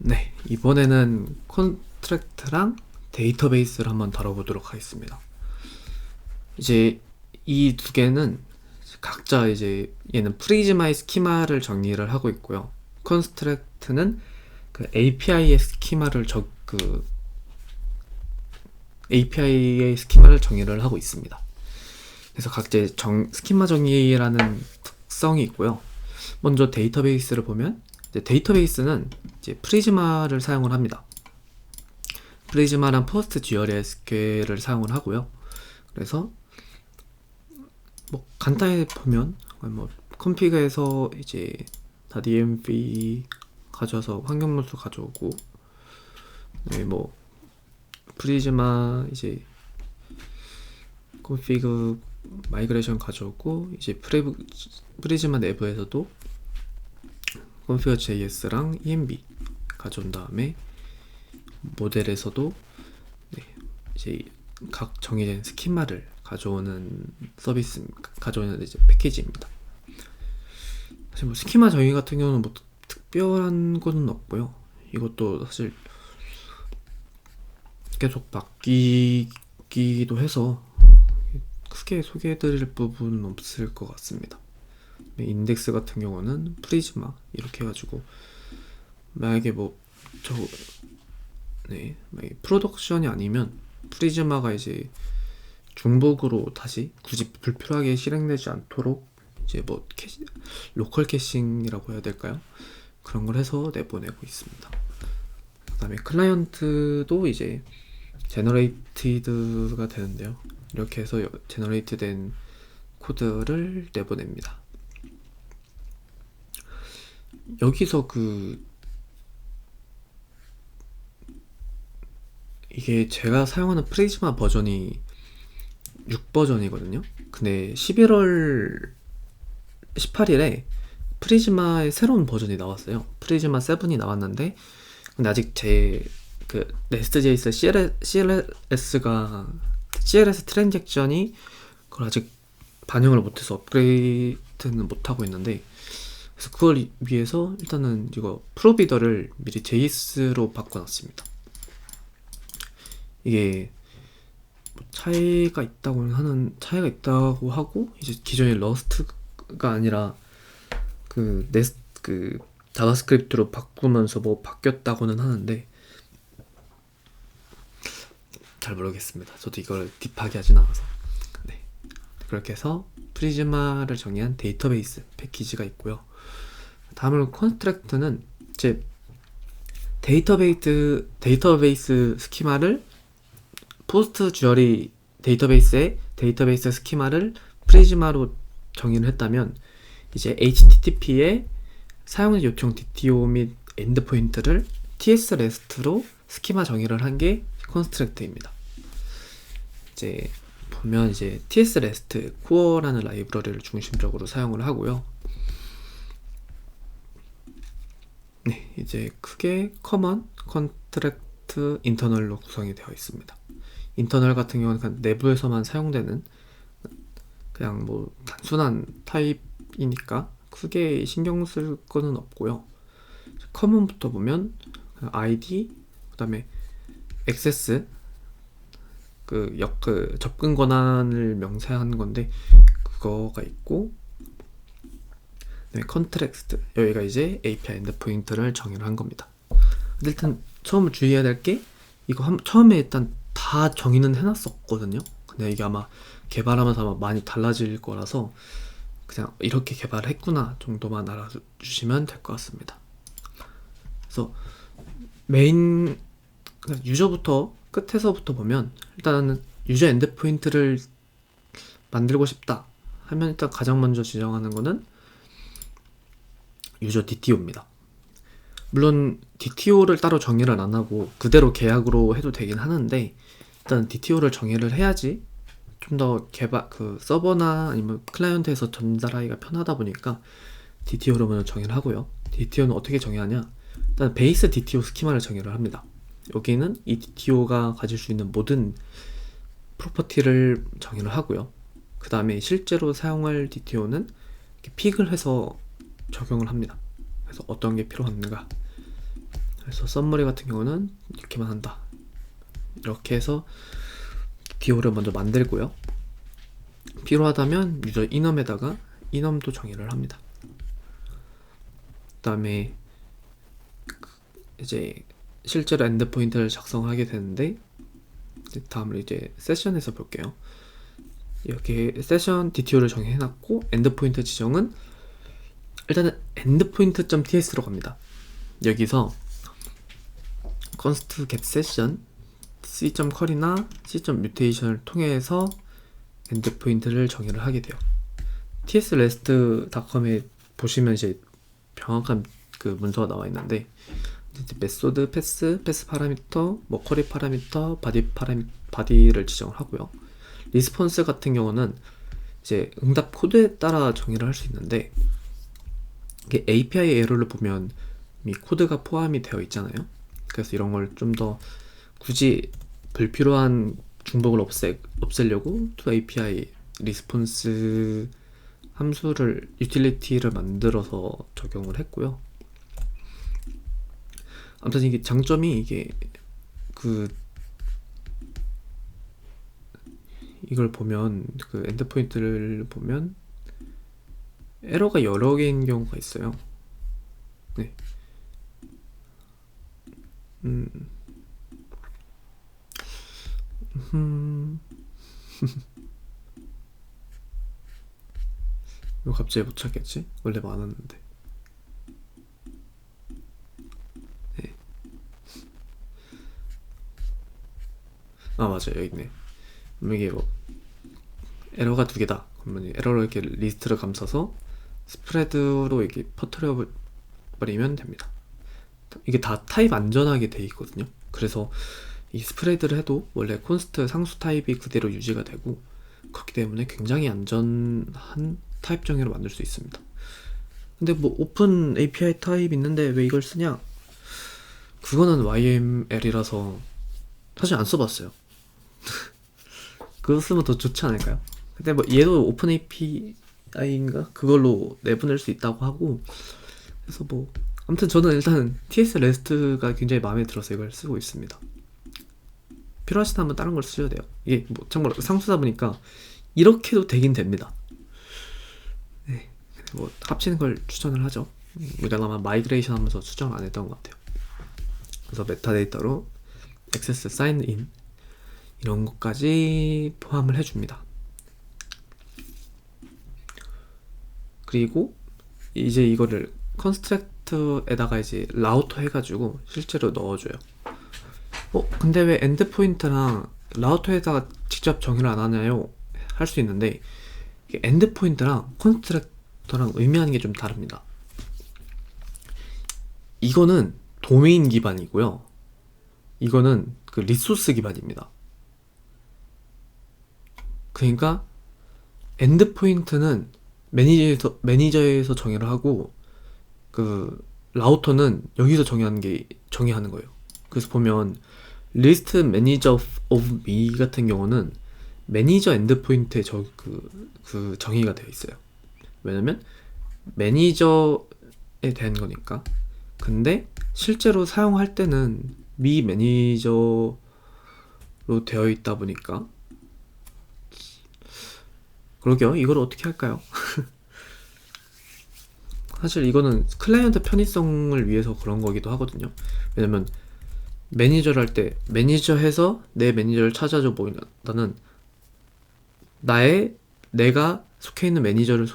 네, 이번에는 콘트랙트랑 데이터베이스를 한번 다뤄보도록 하겠습니다. 이제 이 두 개는 각자 이제 얘는 프리즈마의 스키마를 정리를 하고 있고요. 콘스트랙트는 그 API의 스키마를 API의 스키마를 정의를 하고 있습니다. 그래서 각자 스키마 정의라는 특성이 있고요. 먼저 데이터베이스를 보면 이제 데이터베이스는 이제 프리즈마를 사용을 합니다. 프리즈마랑 포스트GRSQL을 사용을 하고요. 그래서 뭐 간단히 보면 뭐 컨피그에서 이제 다 DMV 가져와서 환경문서 가져오고, 네, 뭐 프리즈마 이제 컨피그 마이그레이션 가져오고, 이제 프리즈마 내부에서도 컨피그 JS랑 EMB 가져온 다음에 모델에서도 네, 이제 각 정의된 스키마를 가져오는 가져오는 이제 패키지입니다. 사실 뭐 스키마 정의 같은 경우는 뭐 특별한 거는 없고요. 이것도 사실 계속 바뀌기도 해서 크게 소개해드릴 부분은 없을 것 같습니다. 인덱스 같은 경우는 프리즈마 이렇게 해가지고 만약에 만약에 프로덕션이 아니면 프리즈마가 이제 중복으로 다시 굳이 불필요하게 실행되지 않도록 이제 뭐 로컬 캐싱이라고 해야 될까요? 그런 걸 해서 내보내고 있습니다. 그 다음에 클라이언트도 이제 제너레이티드가 되는데요. 이렇게 해서 제너레이트 된 코드를 내보냅니다. 여기서 이게 제가 사용하는 프리즈마 버전이 6버전이거든요. 근데 11월 18일에 프리즈마의 새로운 버전이 나왔어요. 프리즈마 7이 나왔는데, 근데 아직 제 네스트.js CLS 트랜잭션이 그걸 아직 반영을 못해서 업그레이드는 못하고 있는데, 그래서 그걸 위해서 일단은 이거 프로비더를 미리 JS로 바꿔놨습니다. 이게 뭐 차이가 있다고 하고, 이제 기존의 러스트가 아니라 자바스크립트로 바꾸면서 뭐 바뀌었다고는 하는데 잘 모르겠습니다. 저도 이걸 딥하게 하진 않아서. 네, 그렇게 해서 프리즈마를 정의한 데이터베이스 패키지가 있고요. 다음으로 콘스트랙트는 이제 데이터베이스 스키마를 포스트GRE 데이터베이스의 데이터베이스 스키마를 프리즈마로 정의를 했다면, 이제 HTTP의 사용 요청 DTO 및 엔드포인트를 TS REST로 스키마 정의를 한 게 콘스트랙트입니다. 이제 보면 이제 TS REST 코어라는 라이브러리를 중심적으로 사용을 하고요. 네, 이제 크게 커먼, 컨트랙트, 인터널로 구성이 되어 있습니다. 인터널 같은 경우는 그냥 내부에서만 사용되는 그냥 뭐 단순한 타입이니까 크게 신경 쓸 거는 없고요. 커먼부터 보면 ID, 그 다음에 액세스, 접근 권한을 명세한 건데 그거가 있고, 그다음에 컨트랙트, 여기가 이제 API 엔드포인트를 정의를 한 겁니다. 근데 일단 처음 주의해야 될 게, 이거 처음에 일단 다 정의는 해놨었거든요. 근데 이게 아마 개발하면서 아마 많이 달라질 거라서 그냥 이렇게 개발했구나 정도만 알아주시면 될 것 같습니다. 그래서 메인 유저부터 끝에서부터 보면, 일단은 유저 엔드포인트를 만들고 싶다 하면 일단 가장 먼저 지정하는 거는 유저 DTO입니다. 물론 DTO를 따로 정의를 안 하고 그대로 계약으로 해도 되긴 하는데, 일단 DTO를 정의를 해야지 좀 더 서버나 아니면 클라이언트에서 전달하기가 편하다 보니까 DTO로 먼저 정의를 하고요. DTO는 어떻게 정의하냐? 일단 베이스 DTO 스키마를 정의를 합니다. 여기는 이 DTO가 가질 수 있는 모든 프로퍼티를 정의를 하고요. 그 다음에 실제로 사용할 DTO는 픽을 해서 적용을 합니다. 그래서 어떤 게 필요한가 그래서 썸머리 같은 경우는 이렇게만 한다. 이렇게 해서 DO를 먼저 만들고요. 필요하다면 유저 인엄에다가 인엄도 정의를 합니다. 그 다음에 이제 실제로 엔드포인트를 작성하게 되는데, 다음으로 이제 세션에서 볼게요. 이렇게 세션 DTO를 정의해놨고, 엔드포인트 지정은 일단은 endpoint.ts로 갑니다. 여기서 const get session c.curry나 c.mutation을 통해서 엔드포인트를 정의를 하게 돼요. tsrest.com에 보시면 이제 정확한 그 문서가 나와 있는데, 이제 메소드, 패스 파라미터, 뭐 쿼리 파라미터, 바디를 지정을 하고요. 리스폰스 같은 경우는 이제 응답 코드에 따라 정의를 할 수 있는데, 이게 API 에러를 보면 이미 코드가 포함이 되어 있잖아요. 그래서 이런 걸 좀 더 굳이 불필요한 중복을 없애려고 to API 리스폰스 함수를 유틸리티를 만들어서 적용을 했고요. 아무튼 이게 장점이 이게 이걸 보면 그 엔드포인트를 보면 에러가 여러 개인 경우가 있어요. 네. 이거 갑자기 못 찾겠지? 원래 많았는데. 네. 아, 맞아요. 여기 있네. 이게 뭐 에러가 두 개다. 그러면 에러를 이렇게 리스트를 감싸서 스프레드로 이렇게 퍼뜨려 버리면 됩니다. 이게 다 타입 안전하게 돼 있거든요. 그래서 이 스프레드를 해도 원래 콘스트 상수 타입이 그대로 유지가 되고, 그렇기 때문에 굉장히 안전한 타입 정의로 만들 수 있습니다. 근데 뭐 오픈 API 타입 있는데 왜 이걸 쓰냐? 그거는 YML이라서 사실 안 써봤어요. 그거 쓰면 더 좋지 않을까요? 근데 뭐 얘도 오픈 API인가? 그걸로 내보낼 수 있다고 하고, 그래서 뭐 아무튼 저는 일단 TS REST가 굉장히 마음에 들어서 이걸 쓰고 있습니다. 필요하시다면 다른 걸 쓰셔도 돼요. 이게 뭐 참고로 상수다 보니까 이렇게도 되긴 됩니다. 네, 뭐 합치는 걸 추천을 하죠. 우리가 아마 마이그레이션 하면서 수정을 안 했던 것 같아요. 그래서 메타데이터로 액세스 사인 인 이런 것까지 포함을 해줍니다. 그리고 이제 이거를 컨스트럭트에다가 이제 라우터 해가지고 실제로 넣어줘요. 근데 왜 엔드포인트랑 라우터에다가 직접 정의를 안 하나요? 할 수 있는데, 엔드포인트랑 컨스트럭터랑 의미하는 게 좀 다릅니다. 이거는 도메인 기반이고요. 이거는 그 리소스 기반입니다. 그러니까 엔드포인트는 매니저에서 정의를 하고, 그 라우터는 여기서 정의하는 거예요. 그래서 보면 리스트 매니저 오브 미 같은 경우는 매니저 엔드포인트에 그 정의가 되어 있어요. 왜냐면 매니저에 대한 거니까. 근데 실제로 사용할 때는 미 매니저로 되어 있다 보니까, 그러게요. 이걸 어떻게 할까요? 사실 이거는 클라이언트 편의성을 위해서 그런 거기도 하거든요. 왜냐면 매니저를 할 때 매니저 해서 내 매니저를 찾아줘 보이다는 내가 속해 있는 매니저를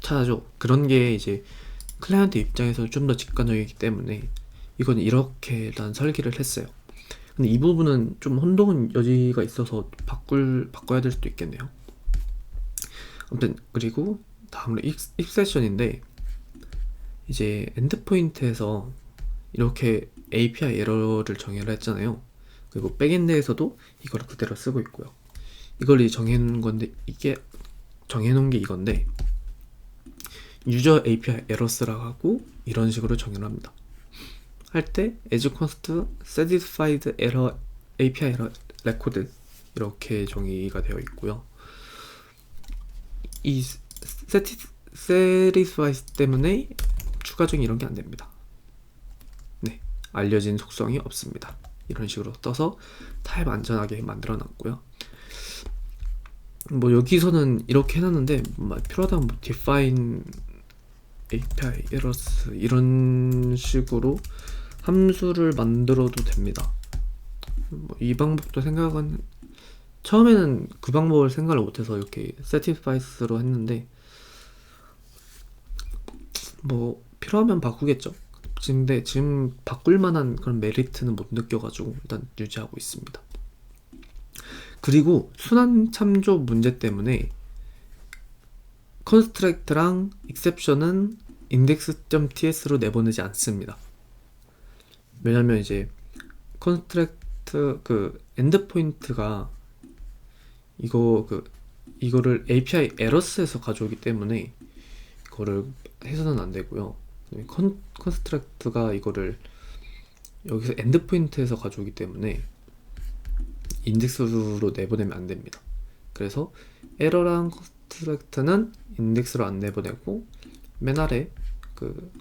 찾아줘, 그런 게 이제 클라이언트 입장에서 좀 더 직관적이기 때문에 이건 이렇게 일단 설계를 했어요. 근데 이 부분은 좀 혼동은 여지가 있어서 바꿔야 될 수도 있겠네요. 아무튼 그리고 다음으로 if 세션인데, 이제 엔드포인트에서 이렇게 API 에러를 정의를 했잖아요. 그리고 백엔드에서도 이걸 그대로 쓰고 있고요. 이걸 정해놓은 게 이건데, 유저 API 에러스라고 하고 이런 식으로 정의를 합니다. 할 때 as const satisfied error API error record 이렇게 정의가 되어 있고요. 이 satisfy 때문에 추가적인 이런 게 안 됩니다. 네, 알려진 속성이 없습니다. 이런 식으로 떠서 타입 안전하게 만들어 놨고요. 뭐 여기서는 이렇게 해놨는데 필요하다면 뭐 define API errors 이런 식으로 함수를 만들어도 됩니다. 이 방법도 생각은 처음에는 그 방법을 생각을 못해서 이렇게 satisfies로 했는데 뭐 필요하면 바꾸겠죠. 근데 지금 바꿀 만한 그런 메리트는 못 느껴가지고 일단 유지하고 있습니다. 그리고 순환 참조 문제 때문에 컨스트럭트랑 exception은 index.ts로 내보내지 않습니다. 왜냐면 이제 컨스트럭트 그 엔드포인트가 이거를 API 에러스에서 가져오기 때문에 이거를 해서는 안 되고요. 컨스트럭트가 이거를 여기서 엔드포인트에서 가져오기 때문에 인덱스로 내보내면 안 됩니다. 그래서 에러랑 컨스트럭트는 인덱스로 안 내보내고 맨 아래 그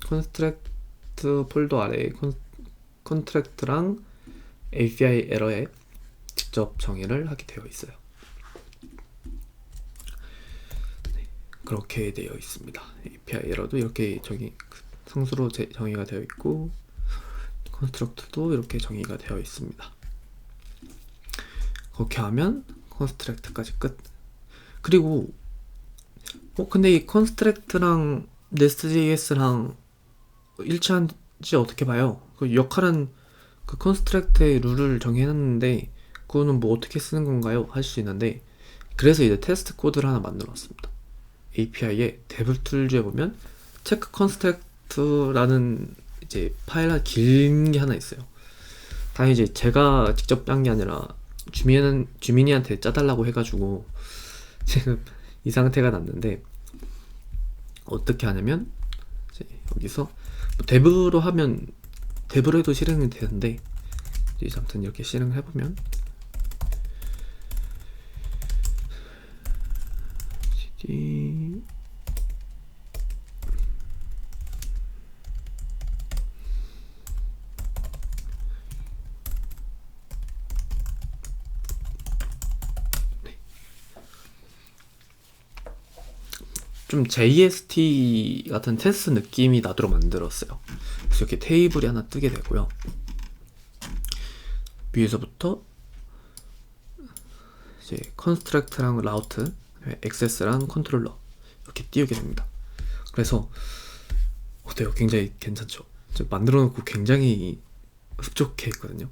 컨스트럭트 폴더 아래에 컨트랙트랑 API 에러에 직접 정의를 하게 되어 있어요. 네, 그렇게 되어 있습니다. API 에러도 이렇게 상수로 정의가 되어 있고 컨스트럭트도 이렇게 정의가 되어 있습니다. 그렇게 하면 컨스트럭트까지 끝. 그리고 근데 이 컨스트럭트랑 네스트.js랑 일치한지 어떻게 봐요? 그 역할은 그 컨스트럭트의 룰을 정해놨는데 그거는 뭐 어떻게 쓰는 건가요? 할 수 있는데 그래서 이제 테스트 코드를 하나 만들어놨습니다. API에 데브툴즈에 보면 체크 컨스트럭트라는 이제 파일 긴 게 하나 있어요. 당연히 이제 제가 직접 짠 게 아니라 주민이한테 짜달라고 해가지고 지금 이 상태가 났는데 어떻게 하냐면 이제 여기서 뭐 데브로 해도 실행이 되는데 이제 아무튼 이렇게 실행을 해보면 cd 좀 JST 같은 테스트 느낌이 나도록 만들었어요. 그래서 이렇게 테이블이 하나 뜨게 되고요. 위에서부터 이제 컨스트럭트랑 라우트, 액세스랑 컨트롤러 이렇게 띄우게 됩니다. 그래서 어때요? 굉장히 괜찮죠? 만들어 놓고 굉장히 흡족해 있거든요.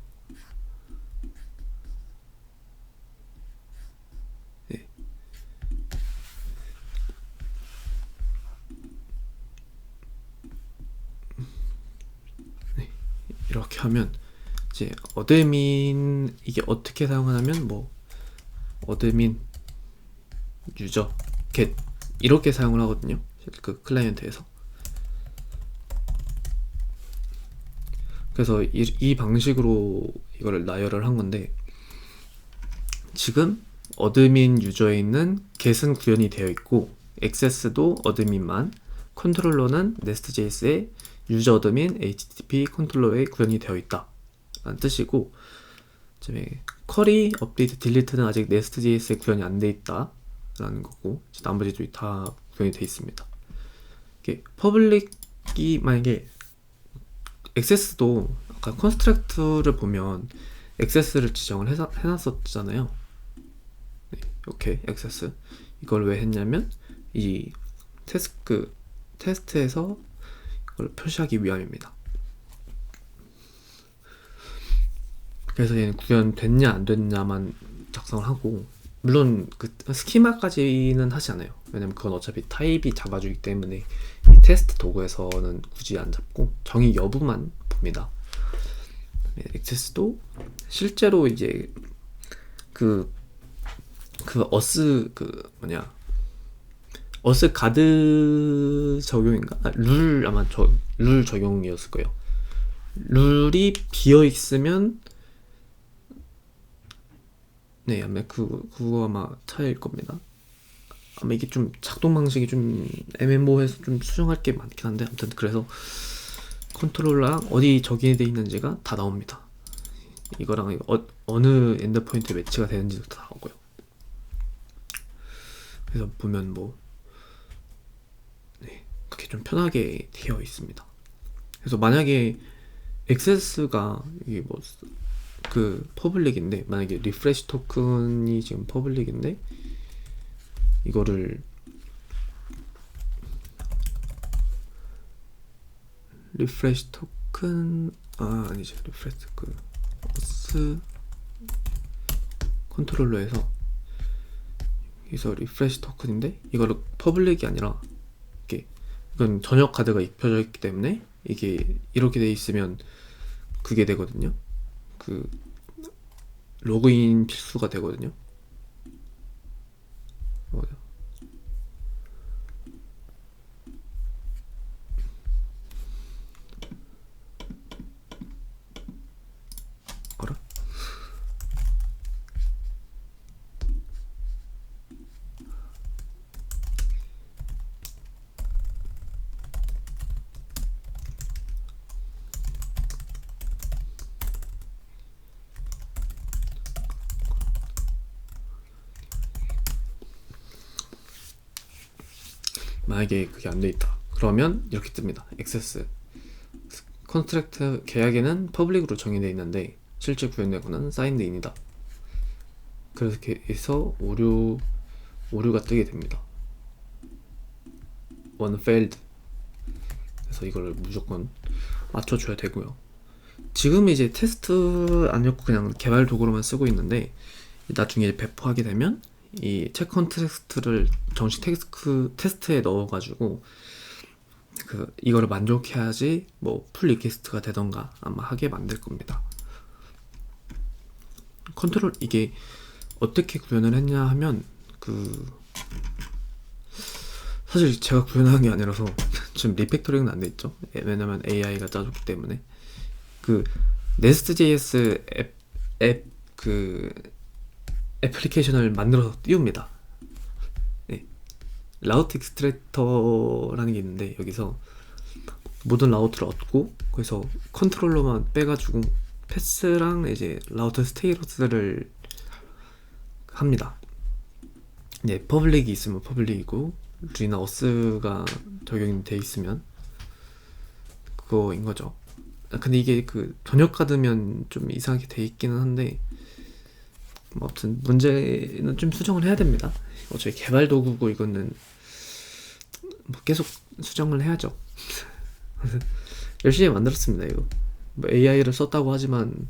이렇게 하면 이제 어드민 이게 어떻게 사용하냐면 뭐 어드민 유저 get 이렇게 사용을 하거든요. 그 클라이언트에서. 그래서 이 방식으로 이거를 나열을 한 건데 지금 어드민 유저에 있는 get은 구현이 되어 있고 액세스도 어드민만, 컨트롤러는 nest.js의 유저 어드민 http 컨트롤러에 구현이 되어 있다 라는 뜻이고 쿼리, 업데이트, 딜리트는 아직 nest.js에 구현이 안 돼 있다 라는 거고 나머지도 다 구현이 돼 있습니다. 이게 퍼블릭이 만약에 액세스도 아까 컨스트럭트를 보면 액세스를 지정을 해놨었잖아요. 네, 이렇게 액세스 이걸 왜 했냐면 이 테스트에서 이걸 표시하기 위함입니다. 그래서 얘는 구현됐냐 안 됐냐만 작성을 하고 물론 그 스키마까지는 하지 않아요. 왜냐면 그건 어차피 타입이 잡아주기 때문에 이 테스트 도구에서는 굳이 안 잡고 정의 여부만 봅니다. 액세스도 실제로 이제 어스 가드 적용인가? 룰 적용이었을 거예요. 룰이 비어 있으면 네, 아마 그거 아마 차이일 겁니다. 아마 이게 좀 작동 방식이 좀 애매모호해서 좀 수정할 게 많긴 한데 아무튼 그래서 컨트롤러랑 어디 적용이 되어 있는지가 다 나옵니다. 이거랑 어느 엔드포인트에 매치가 되는지도 다 나오고요. 그래서 보면 그렇게 좀 편하게 되어 있습니다. 그래서 만약에 액세스가 이게 그 퍼블릭인데, 만약에 리프레시 토큰이 지금 퍼블릭인데 이거를 리프레시 토큰 아니죠, 리프레시 토큰 오스 컨트롤러에서 여기서 리프레시 토큰인데 이거를 퍼블릭이 아니라 이건 전역 카드가 입혀져 있기 때문에 이게 이렇게 돼 있으면 그게 되거든요. 그 로그인 필수가 되거든요. 알아? 만약에 그게 안 돼 있다 그러면 이렇게 뜹니다. 액세스 컨트랙트 계약에는 퍼블릭으로 정의되어 있는데 실제 구현되고는 사인드인이다. 그렇게 해서 오류가 뜨게 됩니다. one failed. 그래서 이걸 무조건 맞춰줘야 되고요. 지금 이제 테스트 아니었고 그냥 개발 도구로만 쓰고 있는데 나중에 배포하게 되면 이 체크 컨텍스트를 정식 테스트에 넣어가지고 이거를 만족해야지 풀 리퀘스트가 되던가 아마 하게 만들 겁니다. 컨트롤 이게 어떻게 구현을 했냐 하면 사실 제가 구현한 게 아니라서 지금 리팩토링은 안 돼 있죠. 왜냐면 AI가 짜줬기 때문에 네스트.js 애플리케이션을 만들어서 띄웁니다. 라우트 익스트랙터라는 게 있는데 여기서 모든 라우트를 얻고 거기서 컨트롤러만 빼가지고 패스랑 이제 라우트 스테이러스를 합니다. 퍼블릭이 있으면 퍼블릭이고 류나 어스가 적용이 돼 있으면 그거인 거죠. 근데 이게 전역 카드면 좀 이상하게 돼 있기는 한데 아무튼 문제는 좀 수정을 해야 됩니다. 어차피 개발 도구고 이거는 계속 수정을 해야죠. 열심히 만들었습니다. 이거 AI를 썼다고 하지만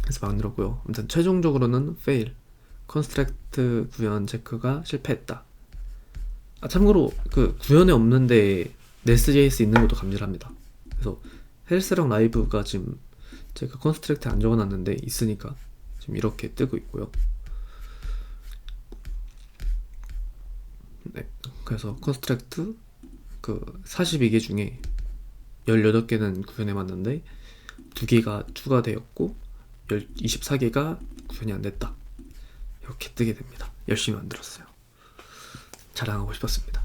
그래서 만들었고요. 아무튼 최종적으로는 fail 컨스트랙트 구현 체크가 실패했다. 참고로 구현에 없는데 네스트.js 있는 것도 감지합니다. 그래서 헬스랑 라이브가 지금 제가 컨스트랙트 안 적어놨는데 있으니까 지금 이렇게 뜨고 있고요. 그래서 컨스트랙트 42개 중에 18개는 구현해봤는데 2개가 추가되었고 24개가 구현이 안 됐다. 이렇게 뜨게 됩니다. 열심히 만들었어요. 자랑하고 싶었습니다.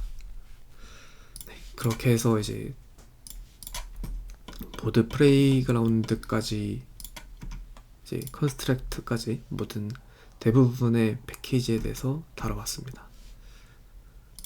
그렇게 해서 이제 보드 플레이그라운드까지 이제 컨스트랙트까지 모든 대부분의 패키지에 대해서 다뤄봤습니다.